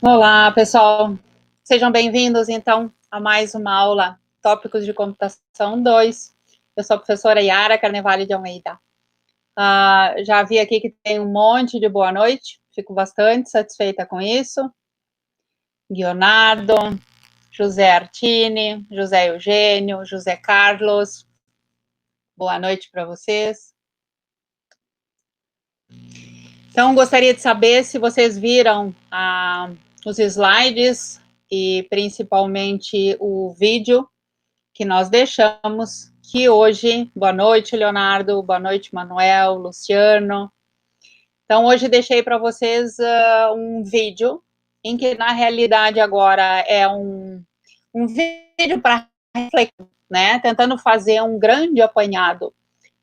Olá, pessoal. Sejam bem-vindos, então, a mais uma aula Tópicos de Computação 2. Eu sou a professora Yara Carnevale de Almeida. Já vi aqui que tem um monte de boa noite, fico bastante satisfeita com isso. Leonardo, José Artini, José Eugênio, José Carlos. Boa noite para vocês. Então, gostaria de saber se vocês viram os slides e principalmente o vídeo que nós deixamos, que hoje, boa noite, Leonardo, boa noite, Manuel, Luciano. Então, hoje deixei para vocês um vídeo, em que, na realidade, agora é um vídeo para refletir, né? Tentando fazer um grande apanhado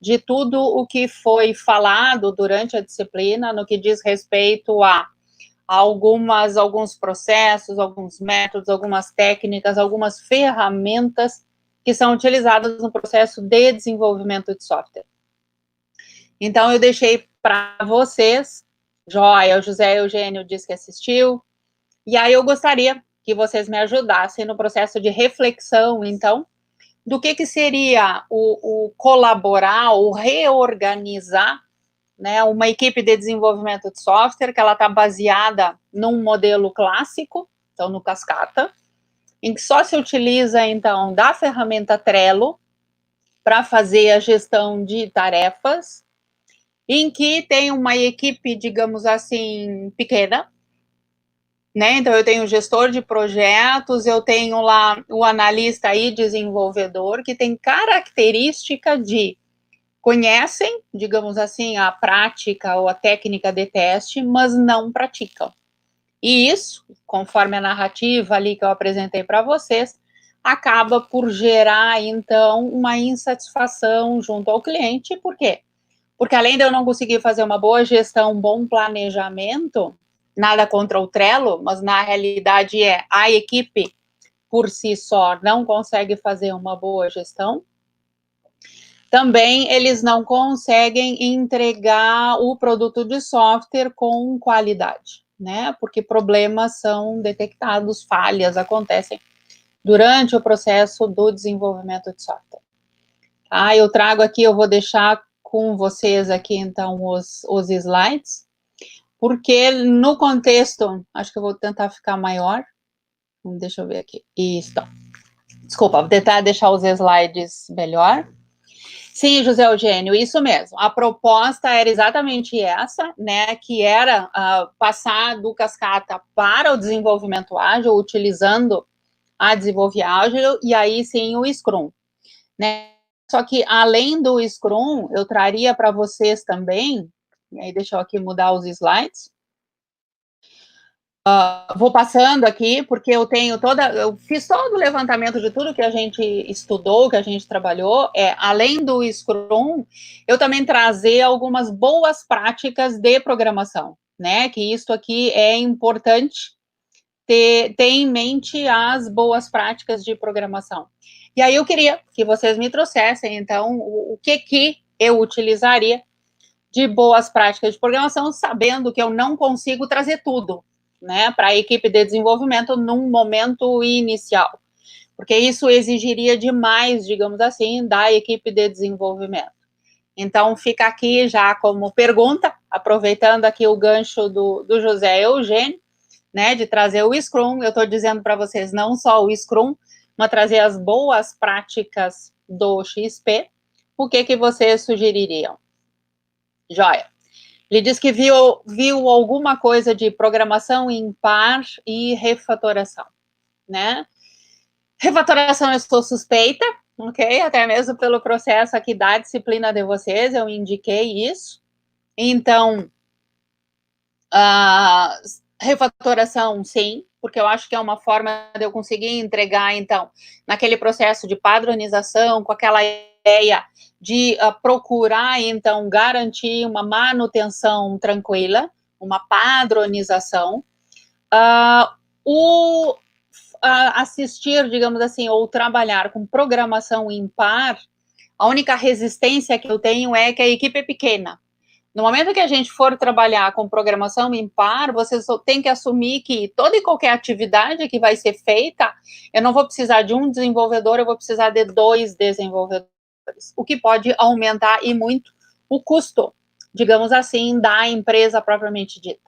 de tudo o que foi falado durante a disciplina, no que diz respeito a alguns processos, alguns métodos, algumas técnicas, algumas ferramentas que são utilizadas no processo de desenvolvimento de software. Então, eu deixei para vocês, joia, o José Eugênio disse que assistiu, e aí eu gostaria que vocês me ajudassem no processo de reflexão, então, do que seria o colaborar, o reorganizar, né, uma equipe de desenvolvimento de software, que ela está baseada num modelo clássico, então no Cascata, em que só se utiliza, então, da ferramenta Trello para fazer a gestão de tarefas, em que tem uma equipe, digamos assim, pequena, né? Então, eu tenho o gestor de projetos, eu tenho lá o analista e desenvolvedor, que tem característica de conhecem, digamos assim, a prática ou a técnica de teste, mas não praticam. E isso, conforme a narrativa ali que eu apresentei para vocês, acaba por gerar, então, uma insatisfação junto ao cliente. Por quê? Porque além de eu não conseguir fazer uma boa gestão, um bom planejamento, nada contra o Trello, mas na realidade a equipe por si só não consegue fazer uma boa gestão. Também eles não conseguem entregar o produto de software com qualidade, né? Porque problemas são detectados, falhas acontecem durante o processo do desenvolvimento de software. Eu trago aqui, eu vou deixar com vocês aqui, então, os slides, porque no contexto, acho que eu vou tentar ficar maior, deixa eu ver aqui, isso, desculpa, vou tentar deixar os slides melhor. Sim, José Eugênio, isso mesmo. A proposta era exatamente essa, né, que era passar do Cascata para o desenvolvimento ágil, utilizando a Desenvolve Ágil, e aí sim o Scrum, né? Só que além do Scrum, eu traria para vocês também, e aí deixa eu aqui mudar os slides. Vou passando aqui, porque eu fiz todo o levantamento de tudo que a gente estudou, que a gente trabalhou, além do Scrum, eu também trazer algumas boas práticas de programação, né, que isso aqui é importante ter em mente as boas práticas de programação. E aí eu queria que vocês me trouxessem, então, o que eu utilizaria de boas práticas de programação, sabendo que eu não consigo trazer tudo, né, para a equipe de desenvolvimento num momento inicial, porque isso exigiria demais, digamos assim, da equipe de desenvolvimento. Então, fica aqui já como pergunta, aproveitando aqui o gancho do José Eugênio, né, de trazer o Scrum. Eu estou dizendo para vocês não só o Scrum, mas trazer as boas práticas do XP. O que vocês sugeririam? Joia. Ele diz que viu alguma coisa de programação em par e refatoração, né? Refatoração eu estou suspeita, ok? Até mesmo pelo processo aqui da disciplina de vocês, eu indiquei isso. Então, refatoração, sim, porque eu acho que é uma forma de eu conseguir entregar, então, naquele processo de padronização, com aquela ideia de procurar, então, garantir uma manutenção tranquila, uma padronização. Assistir, digamos assim, ou trabalhar com programação em par, a única resistência que eu tenho é que a equipe é pequena. No momento que a gente for trabalhar com programação impar, você só tem que assumir que toda e qualquer atividade que vai ser feita, eu não vou precisar de um desenvolvedor, eu vou precisar de 2 desenvolvedores, o que pode aumentar e muito o custo, digamos assim, da empresa propriamente dita.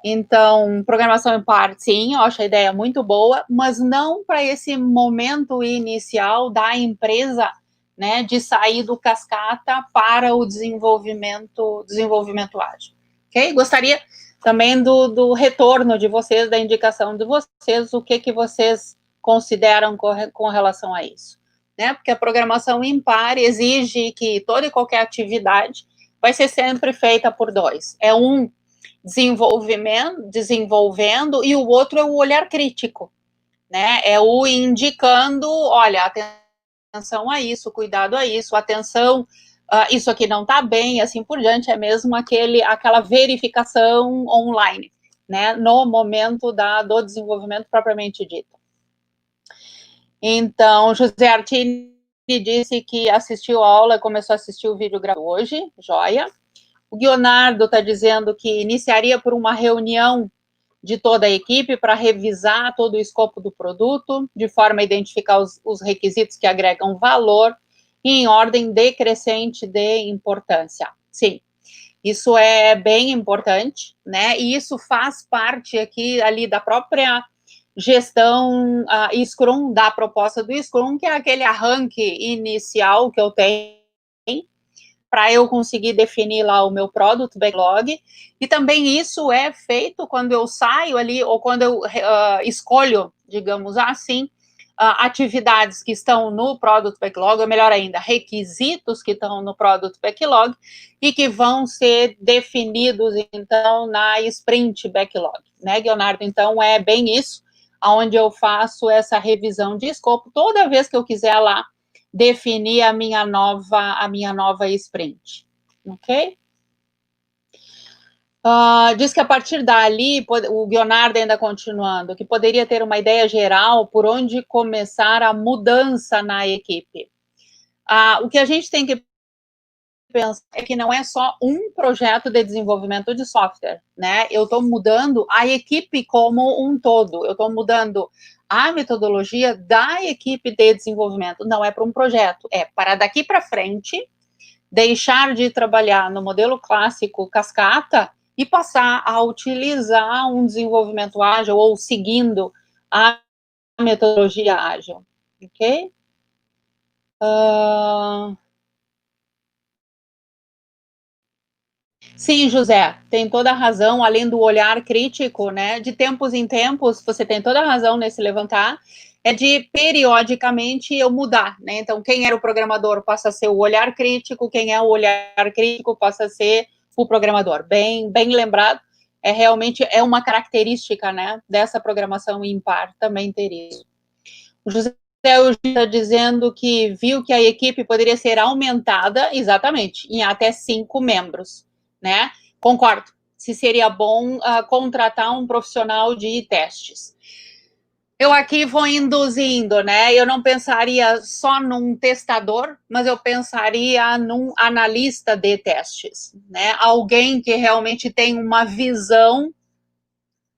Então, programação impar, sim, eu acho a ideia muito boa, mas não para esse momento inicial da empresa, né, de sair do cascata para o desenvolvimento ágil. Ok? Gostaria também do retorno de vocês, da indicação de vocês, o que vocês consideram com relação a isso. Né? Porque a programação impar exige que toda e qualquer atividade vai ser sempre feita por 2. É um desenvolvendo, e o outro é o olhar crítico, né? É o indicando, olha, atenção a isso, cuidado a isso, atenção, isso aqui não está bem, assim por diante, é mesmo aquela verificação online, né? No momento do desenvolvimento propriamente dito. Então, José Artini disse que assistiu a aula, começou a assistir o vídeo gravado hoje, joia. O Leonardo está dizendo que iniciaria por uma reunião de toda a equipe para revisar todo o escopo do produto, de forma a identificar os requisitos que agregam valor e em ordem decrescente de importância. Sim, isso é bem importante, né? E isso faz parte aqui ali da própria gestão Scrum, da proposta do Scrum, que é aquele arranque inicial que eu tenho para eu conseguir definir lá o meu product backlog, e também isso é feito quando eu saio ali, ou quando eu escolho, digamos assim, atividades que estão no product backlog, ou melhor ainda, requisitos que estão no product backlog, e que vão ser definidos, então, na sprint backlog, né, Leonardo? Então, é bem isso, onde eu faço essa revisão de escopo, toda vez que eu quiser lá definir a minha nova sprint, ok? Diz que a partir dali, o Leonardo ainda continuando, que poderia ter uma ideia geral por onde começar a mudança na equipe. O que a gente tem que pensar é que não é só um projeto de desenvolvimento de software, né? Eu estou mudando a equipe como um todo, eu estou mudando a metodologia da equipe de desenvolvimento, não é para um projeto, é para daqui para frente deixar de trabalhar no modelo clássico cascata e passar a utilizar um desenvolvimento ágil ou seguindo a metodologia ágil, ok? Sim, José, tem toda a razão, além do olhar crítico, né? De tempos em tempos, você tem toda a razão nesse levantar, é de periodicamente eu mudar, né? Então, quem era o programador passa a ser o olhar crítico, quem é o olhar crítico passa a ser o programador. Bem lembrado, realmente uma característica, né, dessa programação impar também ter isso. O José está dizendo que viu que a equipe poderia ser aumentada, exatamente, em até 5 membros, né? Concordo. Se seria bom contratar um profissional de testes. Eu aqui vou induzindo, né? Eu não pensaria só num testador, mas eu pensaria num analista de testes, né? Alguém que realmente tem uma visão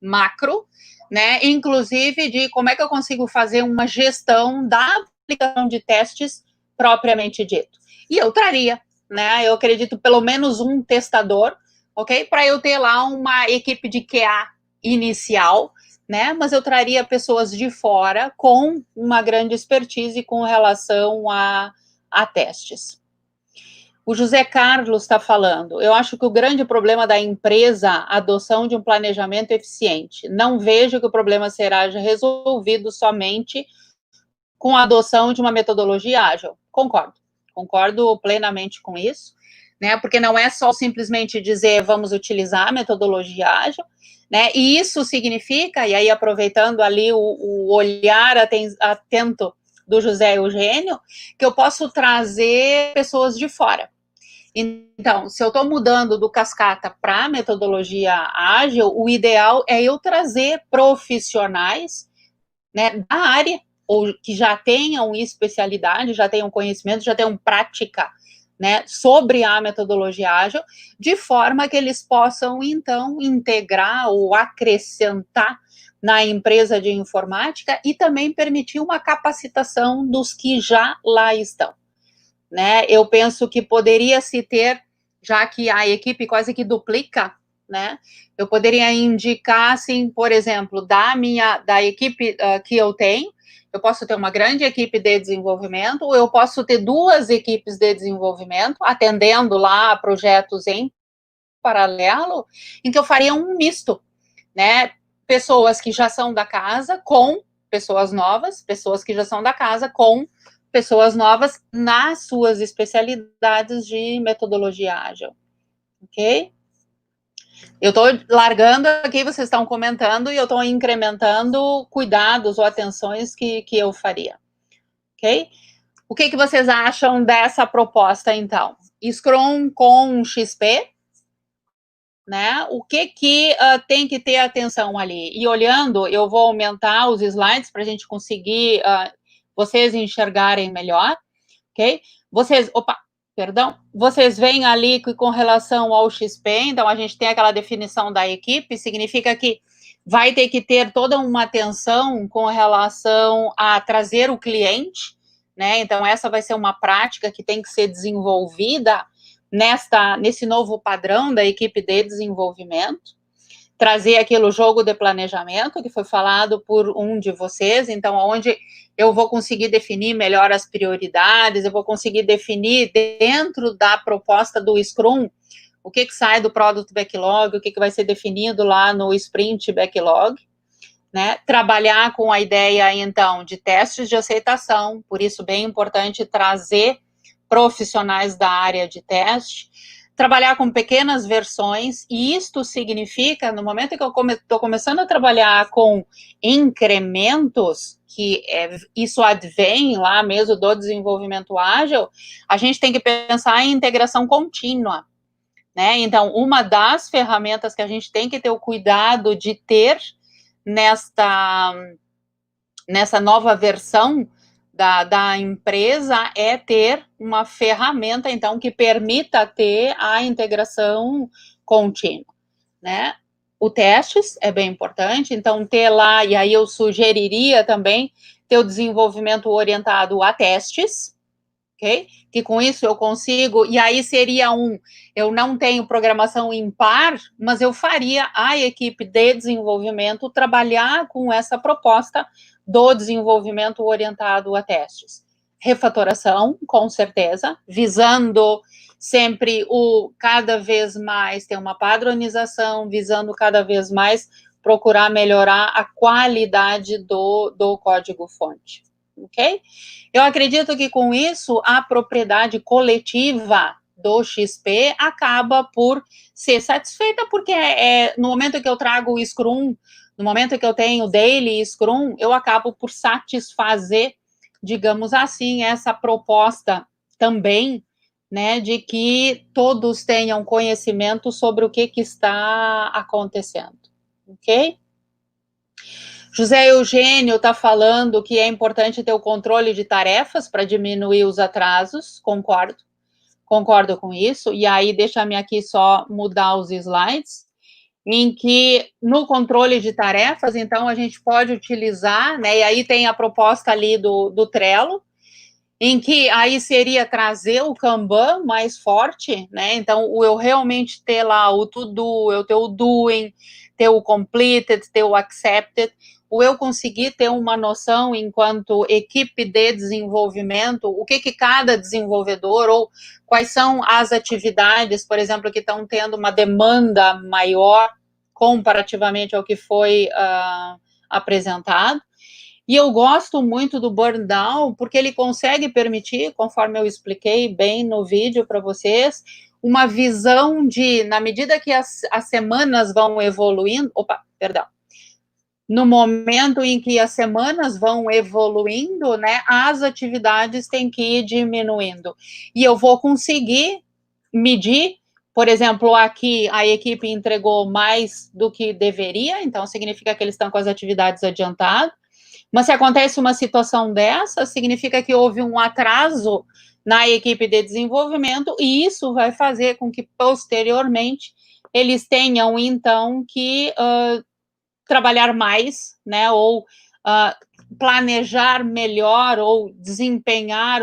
macro, né? Inclusive de como é que eu consigo fazer uma gestão da aplicação de testes propriamente dito. E eu traria, né? Eu acredito pelo menos um testador, ok? Para eu ter lá uma equipe de QA inicial, né? Mas eu traria pessoas de fora com uma grande expertise com relação a testes. O José Carlos está falando, eu acho que o grande problema da empresa, a adoção de um planejamento eficiente. Não vejo que o problema será resolvido somente com a adoção de uma metodologia ágil. Concordo plenamente com isso, né? Porque não é só simplesmente dizer vamos utilizar a metodologia ágil, né? E isso significa, e aí aproveitando ali o olhar atento do José Eugênio, que eu posso trazer pessoas de fora. Então, se eu estou mudando do cascata para metodologia ágil, o ideal é eu trazer profissionais, né, da área, ou que já tenham especialidade, já tenham conhecimento, já tenham prática né, sobre a metodologia ágil, de forma que eles possam, então, integrar ou acrescentar na empresa de informática e também permitir uma capacitação dos que já lá estão, né? Eu penso que poderia se ter, já que a equipe quase que duplica, né? Eu poderia indicar, assim, por exemplo, da equipe que eu tenho, eu posso ter uma grande equipe de desenvolvimento, ou eu posso ter 2 equipes de desenvolvimento, atendendo lá projetos em paralelo, em que eu faria um misto, né? Pessoas que já são da casa com pessoas novas, pessoas que já são da casa com pessoas novas nas suas especialidades de metodologia ágil, ok? Eu estou largando aqui, vocês estão comentando, e eu estou incrementando cuidados ou atenções que eu faria, ok? O que vocês acham dessa proposta, então? Scrum com XP, né? O que tem que ter atenção ali? E olhando, eu vou aumentar os slides para a gente conseguir vocês enxergarem melhor, ok? Vocês veem ali que com relação ao XP, então a gente tem aquela definição da equipe, significa que vai ter que ter toda uma atenção com relação a trazer o cliente, né? Então essa vai ser uma prática que tem que ser desenvolvida nesse novo padrão da equipe de desenvolvimento, trazer aquele jogo de planejamento que foi falado por um de vocês, então, onde eu vou conseguir definir melhor as prioridades, eu vou conseguir definir dentro da proposta do Scrum, o que sai do Product Backlog, o que vai ser definido lá no Sprint Backlog, né? Trabalhar com a ideia, então, de testes de aceitação, por isso bem importante trazer profissionais da área de teste, trabalhar com pequenas versões, e isto significa, no momento que eu estou começando a trabalhar com incrementos, isso advém lá mesmo do desenvolvimento ágil, a gente tem que pensar em integração contínua, né? Então, uma das ferramentas que a gente tem que ter o cuidado de ter nessa nova versão da empresa é ter uma ferramenta, então, que permita ter a integração contínua, né? O testes é bem importante, então, ter lá, e aí eu sugeriria também ter o desenvolvimento orientado a testes, ok? Que com isso eu consigo, e aí seria eu não tenho programação impar, mas eu faria a equipe de desenvolvimento trabalhar com essa proposta do desenvolvimento orientado a testes. Refatoração, com certeza, visando sempre cada vez mais ter uma padronização, visando cada vez mais procurar melhorar a qualidade do código-fonte, ok? Eu acredito que com isso a propriedade coletiva do XP acaba por ser satisfeita, porque no momento que eu trago o Scrum, no momento que eu tenho Daily Scrum, eu acabo por satisfazer, digamos assim, essa proposta também, né, de que todos tenham conhecimento sobre o que está acontecendo, ok? José Eugênio está falando que é importante ter o controle de tarefas para diminuir os atrasos, concordo com isso, e aí deixa-me aqui só mudar os slides, em que no controle de tarefas, então, a gente pode utilizar, né, e aí tem a proposta ali do Trello, em que aí seria trazer o Kanban mais forte, né, então, eu realmente ter lá o to-do, eu ter o doing, ter o completed, ter o accepted, ou eu conseguir ter uma noção enquanto equipe de desenvolvimento, o que cada desenvolvedor, ou quais são as atividades, por exemplo, que estão tendo uma demanda maior comparativamente ao que foi apresentado. E eu gosto muito do burn down, porque ele consegue permitir, conforme eu expliquei bem no vídeo para vocês, uma visão de, na medida que as semanas vão evoluindo, no momento em que as semanas vão evoluindo, né, as atividades têm que ir diminuindo. E eu vou conseguir medir, por exemplo, aqui a equipe entregou mais do que deveria, então significa que eles estão com as atividades adiantadas. Mas se acontece uma situação dessa, significa que houve um atraso na equipe de desenvolvimento, e isso vai fazer com que, posteriormente, eles tenham, então, que trabalhar mais, né, ou planejar melhor, ou desempenhar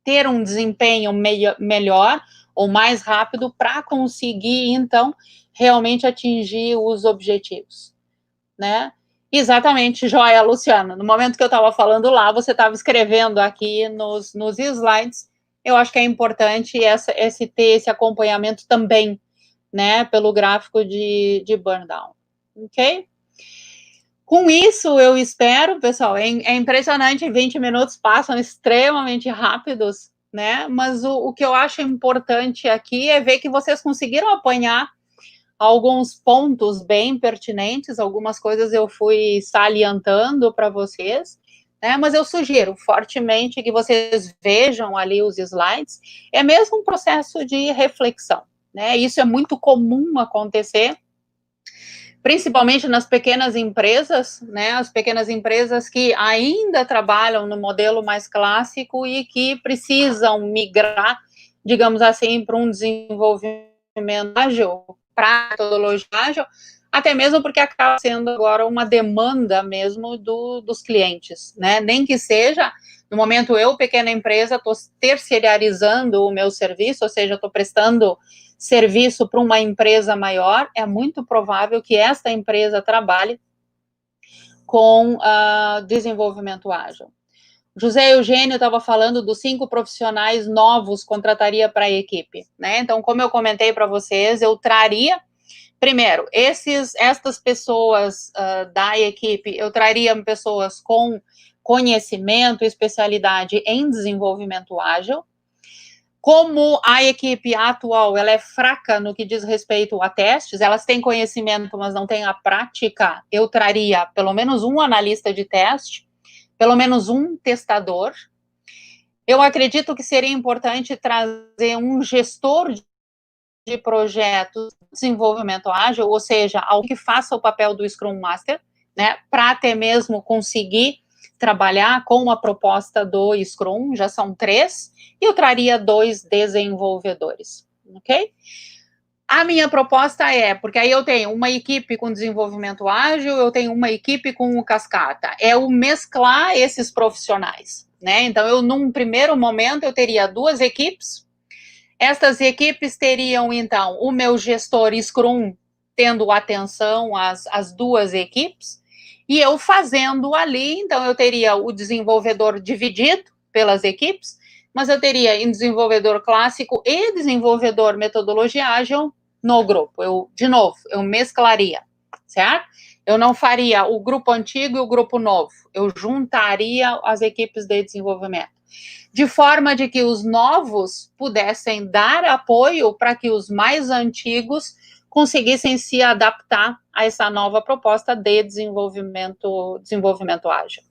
ter um desempenho melhor, ou mais rápido, para conseguir, então, realmente atingir os objetivos, né? Exatamente, joia, Luciana. No momento que eu estava falando lá, você estava escrevendo aqui nos slides. Eu acho que é importante ter esse acompanhamento também, né, pelo gráfico de burn down, ok? Com isso, eu espero, pessoal, é impressionante, 20 minutos passam extremamente rápidos, né? Mas o que eu acho importante aqui é ver que vocês conseguiram apanhar alguns pontos bem pertinentes, algumas coisas eu fui salientando para vocês, né? Mas eu sugiro fortemente que vocês vejam ali os slides, é mesmo um processo de reflexão, né? Isso é muito comum acontecer, principalmente nas pequenas empresas, né? As pequenas empresas que ainda trabalham no modelo mais clássico e que precisam migrar, digamos assim, para um desenvolvimento ágil, para metodologia ágil, até mesmo porque acaba sendo agora uma demanda mesmo dos clientes, né? Nem que seja, no momento eu, pequena empresa, estou terceirizarizando o meu serviço, ou seja, estou prestando serviço para uma empresa maior, é muito provável que esta empresa trabalhe com desenvolvimento ágil. José Eugênio estava falando dos 5 profissionais novos contrataria para a equipe, né? Então, como eu comentei para vocês, eu traria, primeiro, estas pessoas da equipe, eu traria pessoas com conhecimento, especialidade em desenvolvimento ágil. Como a equipe atual ela é fraca no que diz respeito a testes, elas têm conhecimento, mas não têm a prática, eu traria pelo menos um analista de teste, pelo menos um testador. Eu acredito que seria importante trazer um gestor de projetos de desenvolvimento ágil, ou seja, alguém que faça o papel do Scrum Master, né, para até mesmo conseguir trabalhar com a proposta do Scrum, já são 3, e eu traria 2 desenvolvedores, ok? A minha proposta é, porque aí eu tenho uma equipe com desenvolvimento ágil, eu tenho uma equipe com o cascata, é o mesclar esses profissionais, né? Então, eu, num primeiro momento, eu teria 2 equipes, estas equipes teriam, então, o meu gestor Scrum tendo atenção às 2 equipes, e eu fazendo ali, então, eu teria o desenvolvedor dividido pelas equipes, mas eu teria em desenvolvedor clássico e desenvolvedor metodologia ágil no grupo. De novo, eu mesclaria, certo? Eu não faria o grupo antigo e o grupo novo, eu juntaria as equipes de desenvolvimento, de forma de que os novos pudessem dar apoio para que os mais antigos conseguissem se adaptar a essa nova proposta de desenvolvimento ágil,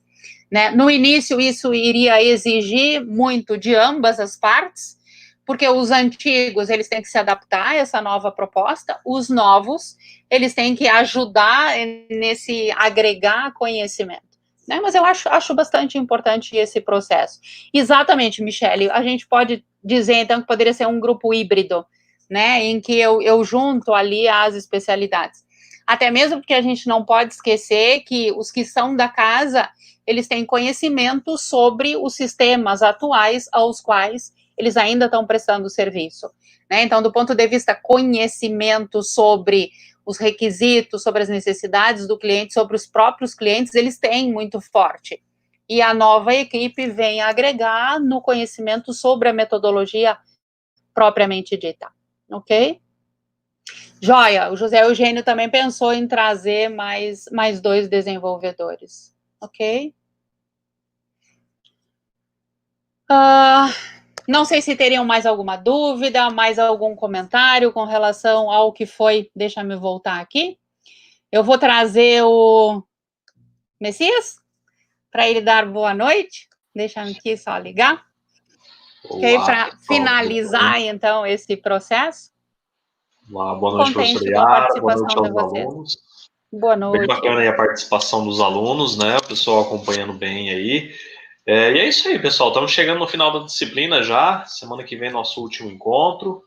né? No início, isso iria exigir muito de ambas as partes, porque os antigos, eles têm que se adaptar a essa nova proposta, os novos, eles têm que ajudar nesse agregar conhecimento, né? Mas eu acho bastante importante esse processo. Exatamente, Michele, a gente pode dizer, então, que poderia ser um grupo híbrido, né, em que eu junto ali as especialidades. Até mesmo porque a gente não pode esquecer que os que são da casa, eles têm conhecimento sobre os sistemas atuais aos quais eles ainda estão prestando serviço, né? Então, do ponto de vista conhecimento sobre os requisitos, sobre as necessidades do cliente, sobre os próprios clientes, eles têm muito forte. E a nova equipe vem agregar no conhecimento sobre a metodologia propriamente dita, ok? Joia, o José Eugênio também pensou em trazer mais 2 desenvolvedores, ok? Não sei se teriam mais alguma dúvida, mais algum comentário com relação ao que foi. Deixa eu voltar aqui. Eu vou trazer o Messias para ele dar boa noite. Deixa eu aqui só ligar. Ok, para finalizar, então, esse processo. Olá, boa noite, Contente professora com a Yara, participação boa noite de aos vocês. alunos. Boa noite. Bem bacana aí a participação dos alunos, né? O pessoal acompanhando bem aí. E é isso aí, pessoal. Estamos chegando no final da disciplina já. Semana que vem nosso último encontro,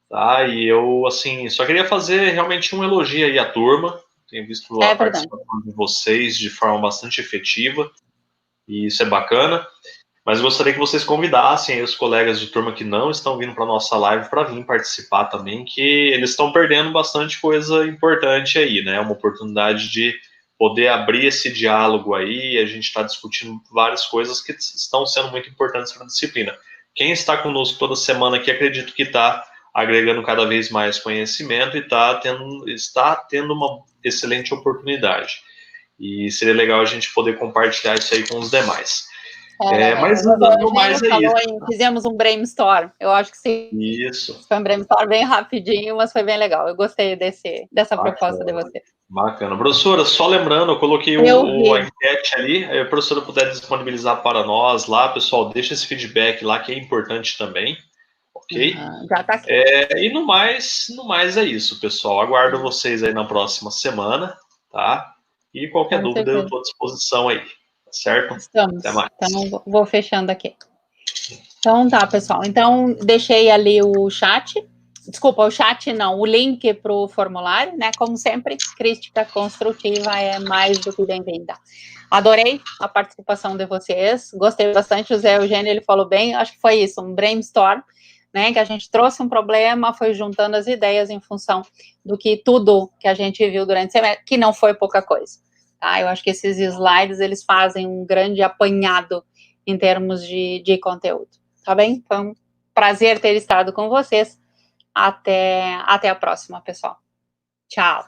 tá? E eu, assim, só queria fazer realmente um elogio aí à turma. Tenho visto a participação de vocês de forma bastante efetiva e isso é bacana. Mas gostaria que vocês convidassem aí os colegas de turma que não estão vindo para a nossa live para vir participar também, que eles estão perdendo bastante coisa importante aí, né? Uma oportunidade de poder abrir esse diálogo aí, a gente está discutindo várias coisas que estão sendo muito importantes para a disciplina. Quem está conosco toda semana aqui, acredito que está agregando cada vez mais conhecimento e está tendo uma excelente oportunidade. E seria legal a gente poder compartilhar isso aí com os demais. Mas no mais é isso. Fizemos um brainstorm. Eu acho que sim. Isso. Foi um brainstorm bem rapidinho, mas foi bem legal. Eu gostei dessa proposta de você. Bacana. Professora, só lembrando, eu coloquei a enquete ali, a professora puder disponibilizar para nós lá, pessoal, deixa esse feedback lá que é importante também, ok? Já tá aqui. E no mais é isso, pessoal. Aguardo vocês aí na próxima semana, tá? E qualquer dúvida eu estou à disposição aí, tá certo? Estamos. Até mais. Então, vou fechando aqui. Então, tá, pessoal. Então, deixei ali o chat. Desculpa, o chat não, o link para o formulário, né? Como sempre, crítica construtiva é mais do que bem-vinda. Adorei a participação de vocês, gostei bastante. O Zé Eugênio, ele falou bem, acho que foi isso, um brainstorm, né? Que a gente trouxe um problema, foi juntando as ideias em função do que tudo que a gente viu durante o semestre, que não foi pouca coisa. Tá? Eu acho que esses slides, eles fazem um grande apanhado em termos de conteúdo. Tá bem? Foi um prazer ter estado com vocês. Até a próxima, pessoal. Tchau.